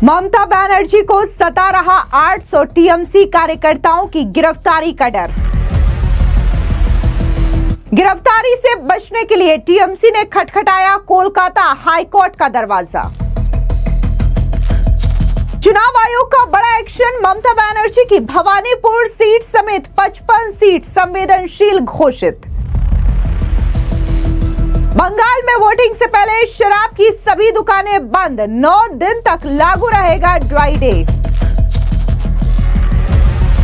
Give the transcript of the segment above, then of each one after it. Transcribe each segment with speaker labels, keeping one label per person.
Speaker 1: ममता बनर्जी को सता रहा 800 टीएमसी कार्यकर्ताओं की गिरफ्तारी का डर। गिरफ्तारी से बचने के लिए टीएमसी ने खटखटाया कोलकाता हाईकोर्ट का दरवाजा। चुनाव आयोग का बड़ा एक्शन, ममता बनर्जी की भवानीपुर सीट समेत 55 सीट संवेदनशील घोषित। बंगाल में वोटिंग से पहले शराब की सभी दुकानें बंद, 9 दिन तक लागू रहेगा ड्राई डे।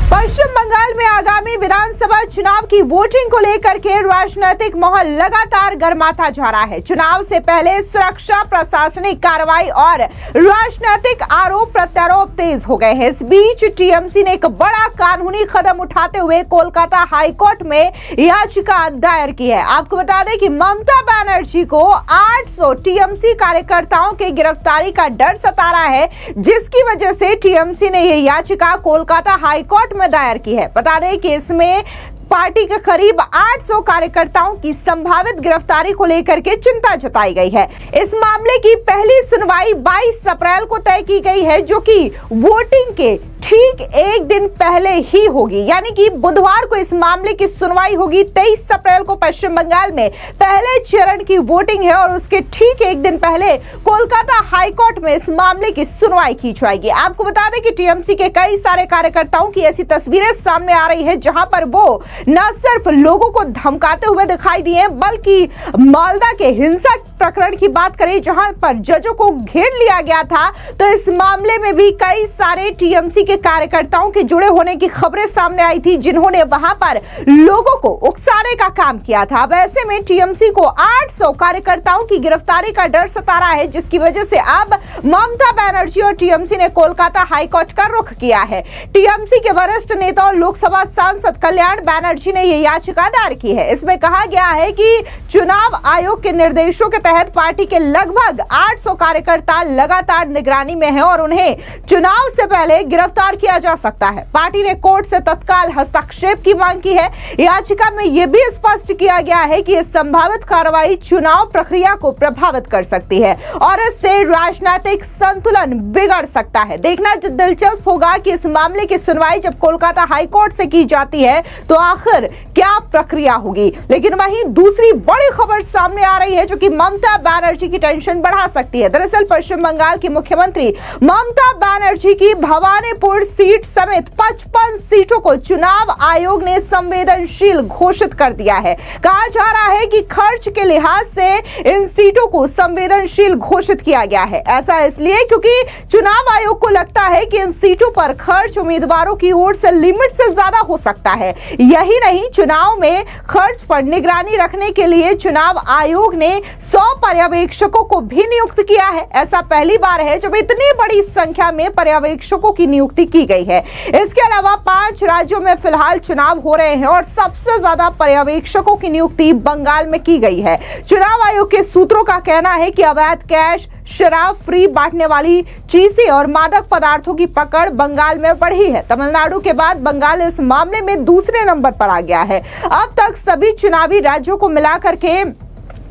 Speaker 1: पश्चिम बंगाल में आगामी विधानसभा चुनाव की वोटिंग को लेकर के राजनीतिक माहौल लगातार गर्माता जा रहा है। चुनाव से पहले सुरक्षा, प्रशासनिक कार्रवाई और राजनीतिक आरोप प्रत्यारोप तेज हो गए हैं। इस बीच टीएमसी ने एक बड़ा कानूनी कदम उठाते हुए कोलकाता हाईकोर्ट में याचिका दायर की है। आपको बता दें कि ममता बनर्जी को 800 टीएमसी कार्यकर्ताओं की गिरफ्तारी का डर सता रहा है, जिसकी वजह से टीएमसी ने यह याचिका कोलकाता हाईकोर्ट में दायर की है। बता दें कि इसमें पार्टी के करीब 800 कार्यकर्ताओं की संभावित गिरफ्तारी को लेकर के चिंता जताई गई है। इस मामले की पहली सुनवाई 22 अप्रैल को तय की गई है, जो कि वोटिंग के ठीक एक दिन पहले ही होगी, यानी कि बुधवार को इस मामले की सुनवाई होगी। 23 अप्रैल को पश्चिम बंगाल में पहले चरण की वोटिंग है और उसके ठीक एक दिन पहले कोलकाता हाईकोर्ट में इस मामले की सुनवाई की जाएगी। आपको बता दें कि टीएमसी के कई सारे कार्यकर्ताओं की ऐसी तस्वीरें सामने आ रही है, जहां पर वो न सिर्फ लोगों को धमकाते हुए दिखाई दिए, बल्कि मालदा के हिंसक प्रकरण की बात करें, जहां पर जजों को घेर लिया गया था, तो इस मामले में भी कई सारे टीएमसी के कार्यकर्ताओं के जुड़े होने की खबरें सामने आई थी, जिन्होंने वहां पर लोगों को उकसाने का काम किया था। अब ऐसे में टीएमसी को 800 कार्यकर्ताओं की गिरफ्तारी का डर सता रहा है, जिसकी वजह से अब ममता बनर्जी और टीएमसी ने कोलकाता हाईकोर्ट का रुख किया है। टीएमसी के वरिष्ठ नेता और लोकसभा सांसद कल्याण बनर्जी ने यह याचिका दायर की है। इसमें कहा गया है कि चुनाव आयोग के निर्देशों के तहत पार्टी के लगभग 800 कार्यकर्ता लगातार निगरानी में हैं और उन्हें चुनाव से पहले गिरफ्तार किया जा सकता है। पार्टी ने कोर्ट से तत्काल हस्तक्षेप की मांग की है। याचिका में यह भी स्पष्ट किया गया है कि यह संभावित कार्रवाई चुनाव प्रक्रिया को प्रभावित कर सकती है और इससे राजनीतिक संतुलन बिगड़ सकता है। देखना दिलचस्प होगा कि इस मामले की सुनवाई जब कोलकाता हाईकोर्ट से की जाती है तो आखिर क्या प्रक्रिया होगी। लेकिन वहीं दूसरी बड़ी खबर सामने आ रही है, जो कि ममता बनर्जी की टेंशन बढ़ा सकती है। दरअसल पश्चिम बंगाल की मुख्यमंत्री ममता बनर्जी की भवानीपुर सीट समेत 55 सीटों को चुनाव आयोग ने संवेदनशील घोषित कर दिया है। कहा जा रहा है कि खर्च के लिहाज से इन सीटों को संवेदनशील घोषित किया गया है। ऐसा इसलिए क्योंकि चुनाव आयोग को लगता है कि इन सीटों पर खर्च उम्मीदवारों की ओर से लिमिट से ज्यादा हो सकता है। यही नहीं, चुनाव में खर्च पर निगरानी रखने के लिए चुनाव आयोग ने 100 पर्यवेक्षकों को भी नियुक्त किया है। ऐसा पहली बार है जब इतनी बड़ी संख्या में पर्यवेक्षकों की नियुक्ति की गई है। इसके अलावा 5 राज्यों में फिलहाल चुनाव हो रहे हैं और सबसे ज्यादा पर्यवेक्षकों की नियुक्ति बंगाल में की गई है। चुनाव आयोग के सूत्रों का कहना है कि अवैध कैश, शराब फ्री बांटने वाली चीजें और मादक पदार्थों की पकड़ बंगाल में बढ़ी है। तमिलनाडु के बाद बंगाल इस मामले में दूसरे नंबर पर आ गया है। अब तक सभी चुनावी राज्यों को मिलाकर के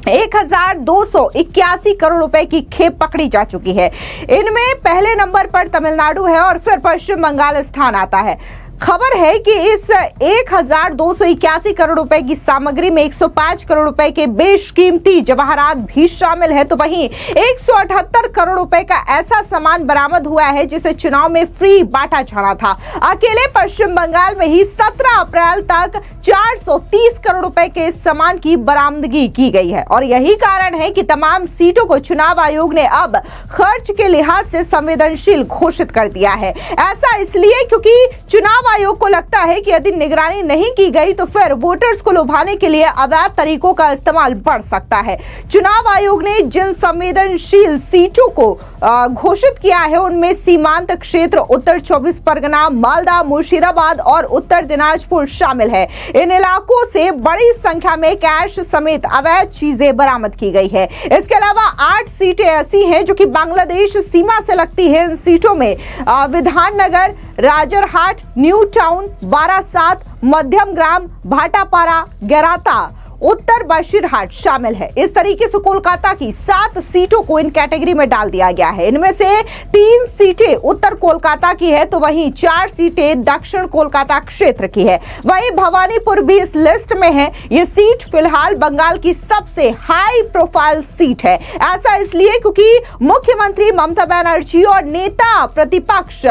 Speaker 1: 1281 करोड़ रुपए की खेप पकड़ी जा चुकी है। इनमें पहले नंबर पर तमिलनाडु है और फिर पश्चिम बंगाल स्थान आता है। खबर है कि इस 1281 करोड़ रुपए की सामग्री में 105 करोड़ रुपए के बेशकीमती जवाहरात भी शामिल है, तो वहीं 178 करोड़ रुपए का ऐसा सामान बरामद हुआ है जिसे चुनाव में फ्री बांटा जाना था। अकेले पश्चिम बंगाल में ही 17 अप्रैल तक 430 करोड़ रुपए के सामान की बरामदगी की गई है और यही कारण है कि तमाम सीटों को चुनाव आयोग ने अब खर्च के लिहाज से संवेदनशील घोषित कर दिया है। ऐसा इसलिए क्योंकि चुनाव आयोग को लगता है कि यदि निगरानी नहीं की गई तो फिर वोटर्स को लुभाने के लिए अवैध तरीकों का इस्तेमाल बढ़ सकता है। चुनाव आयोग ने जिन संवेदनशील सीटों को घोषित किया है उनमें सीमांत क्षेत्र उत्तर 24 परगना, मालदा, मुर्शिदाबाद और उत्तर दिनाजपुर शामिल है। इन इलाकों से बड़ी संख्या में कैश समेत अवैध चीजें बरामद की गई है। इसके अलावा 8 सीटें ऐसी हैं जो कि बांग्लादेश सीमा से लगती है। इन सीटों में विधाननगर, राजरहाट, न्यू टाउन, बारासात, मध्यम ग्राम, भाटापारा, गैराता, उत्तर बशीरहाट शामिल है। इस तरीके से कोलकाता की 7 सीटों को इन कैटेगरी में डाल दिया गया है। इनमें से 3 सीटें उत्तर कोलकाता की है तो वहीं 4 सीटें दक्षिण कोलकाता क्षेत्र की है। वहीं भवानीपुर भी इस लिस्ट में है। ये सीट फिलहाल बंगाल की सबसे हाई प्रोफाइल सीट है। ऐसा इसलिए क्योंकि मुख्यमंत्री ममता बनर्जी और नेता प्रतिपक्ष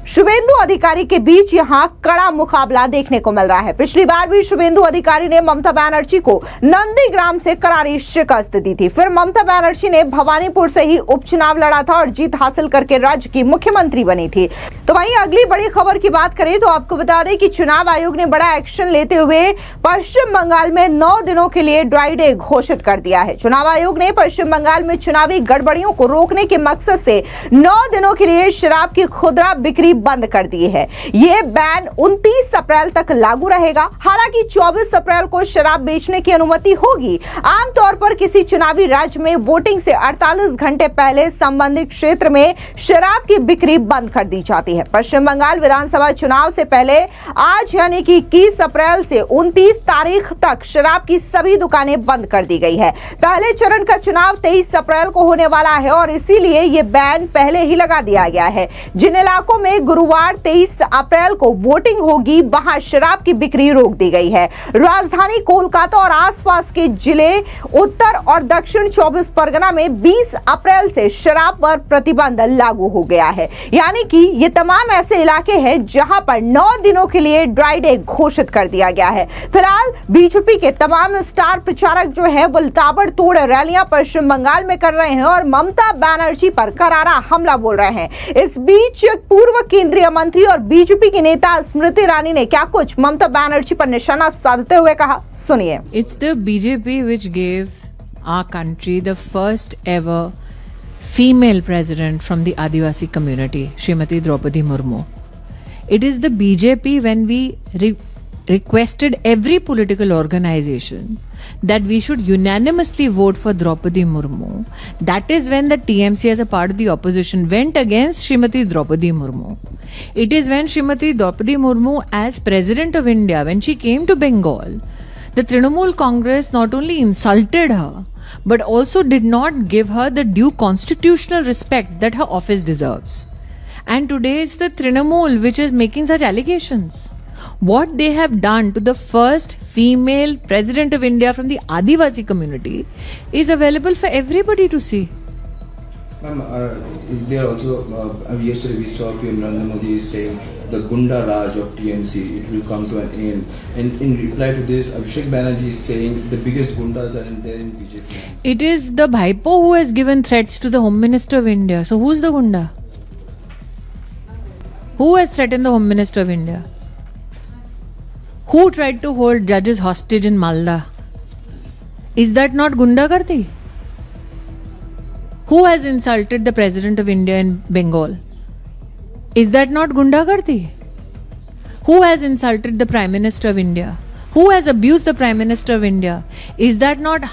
Speaker 1: शुभेंदु अधिकारी के बीच यहां कड़ा मुकाबला देखने को मिल रहा है। पिछली बार भी शुभेंदु अधिकारी ने ममता बनर्जी को नंदीग्राम से करारी शिकस्त दी थी। फिर ममता बनर्जी ने भवानीपुर से ही उपचुनाव लड़ा था और जीत हासिल करके राज्य की मुख्यमंत्री बनी थी। तो वहीं अगली बड़ी खबर की बात करें तो आपको बता दें कि चुनाव आयोग ने बड़ा एक्शन लेते हुए पश्चिम बंगाल में 9 दिनों के लिए ड्राई डे घोषित कर दिया है। चुनाव आयोग ने पश्चिम बंगाल में चुनावी गड़बड़ियों को रोकने के मकसद से 9 दिनों के लिए शराब की खुदरा बिक्री बंद कर दी है। यह बैन 29 अप्रैल तक लागू रहेगा। हालांकि 24 अप्रैल को शराब बेचने की अनुमति होगी। आमतौर पर किसी चुनावी राज्य में वोटिंग से 48 घंटे पहले संबंधित क्षेत्र में शराब की बिक्री बंद कर दी जाती है। पश्चिम बंगाल विधानसभा चुनाव से पहले आज यानी कि 21 अप्रैल से 29 तारीख तक शराब की सभी दुकानें बंद कर दी गई है। पहले चरण का चुनाव 23 अप्रैल को होने वाला है और इसीलिए यह बैन पहले ही लगा दिया गया है। जिन इलाकों में गुरुवार 23 अप्रैल को वोटिंग होगी वहां शराब की बिक्री रोक दी गई है। राजधानी कोलकाता और आसपास के जिले उत्तर और दक्षिण 24 परगना में 20 अप्रैल से शराब पर प्रतिबंध लागू हो गया है। यानी कि ये तमाम ऐसे इलाके हैं जहां पर 9 दिनों के लिए ड्राई डे घोषित कर दिया गया है। फिलहाल बीजेपी के तमाम स्टार प्रचारक जो है वो ताबड़तोड़ रैलियां पश्चिम बंगाल में कर रहे हैं और ममता बनर्जी पर करारा हमला बोल रहे हैं। इस बीच पूर्व केंद्रीय मंत्री और बीजेपी की नेता स्मृति ईरानी ने क्या कुछ ममता बनर्जी पर निशाना साधते हुए कहा, सुनिए।
Speaker 2: It's the BJP which gave our country the first ever female president from the Adivasi community, Srimati Draupadi Murmu. It is the BJP when we requested every political organization that we should unanimously vote for Draupadi Murmu. That is when the TMC as a part of the opposition went against Srimati Draupadi Murmu. It is when Srimati Draupadi Murmu as President of India, when she came to Bengal, the Trinamool Congress not only insulted her, but also did not give her the due constitutional respect that her office deserves. And today it's the Trinamool which is making such allegations. What they have done to the first female president of India from the Adivasi community is available for everybody to see.
Speaker 3: Ma'am, there also, yesterday we saw PM Narendra Modi saying the Gunda Raj of TMC, it will come to an end. And in reply to this, Abhishek Banerjee is saying the biggest Gundas are there in BJP.
Speaker 2: It is the Bhaipo who has given threats to the Home Minister of India. So who's the Gunda? Who has threatened the Home Minister of India? Who tried to hold judges hostage in Malda? Is that not Gundagardi? Who has insulted the President of India in Bengal? Is that not Gundagardi? Who has insulted the Prime Minister of India? Who has abused the Prime Minister of India? Is that not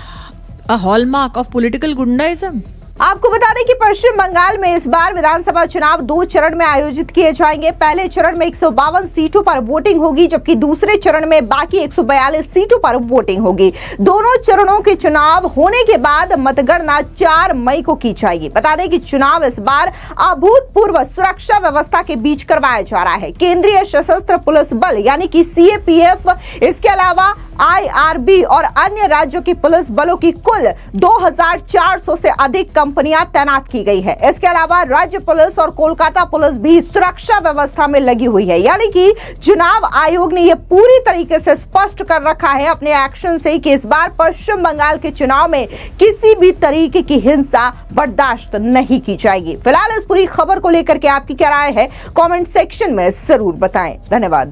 Speaker 2: a hallmark of political Gundaism?
Speaker 1: आपको बता दें कि पश्चिम बंगाल में इस बार विधानसभा चुनाव 2 चरण में आयोजित किए जाएंगे। पहले चरण में 152 सीटों पर वोटिंग होगी, जबकि दूसरे चरण में बाकी 142 सीटों पर वोटिंग होगी। दोनों चरणों के चुनाव होने के बाद मतगणना 4 मई को की जाएगी। बता दें कि चुनाव इस बार अभूतपूर्व सुरक्षा व्यवस्था के बीच करवाया जा रहा है। केंद्रीय सशस्त्र पुलिस बल यानी कि CAPF, इसके अलावा IRB और अन्य राज्यों की पुलिस बलों की कुल 2400 से अधिक कंपनियां तैनात की गई है। इसके अलावा राज्य पुलिस और कोलकाता पुलिस भी सुरक्षा व्यवस्था में लगी हुई है। यानी कि चुनाव आयोग ने यह पूरी तरीके से स्पष्ट कर रखा है अपने एक्शन से कि इस बार पश्चिम बंगाल के चुनाव में किसी भी तरीके की हिंसा बर्दाश्त नहीं की जाएगी। फिलहाल इस पूरी खबर को लेकर के आपकी क्या राय है, कमेंट सेक्शन में जरूर बताएं। धन्यवाद।